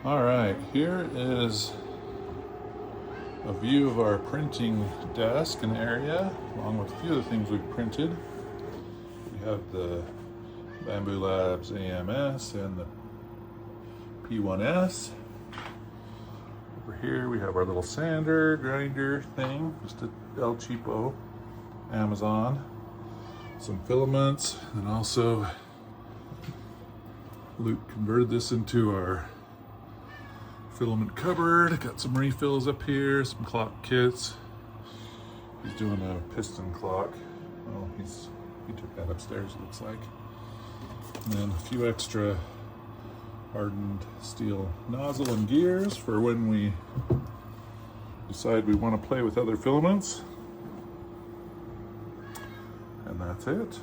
All right, here is a view of our printing desk and area, along with a few of the things we've printed. We have the Bambu Labs AMS and the P1S. Over here we have our little sander, grinder thing, just a El Cheapo, Amazon. Some filaments, and also Luke converted this into our filament cupboard. Got some refills up here, some clock kits. He's doing a piston clock. Oh, he took that upstairs, it looks like. And then a few extra hardened steel nozzle and gears for when we decide we want to play with other filaments. And that's it.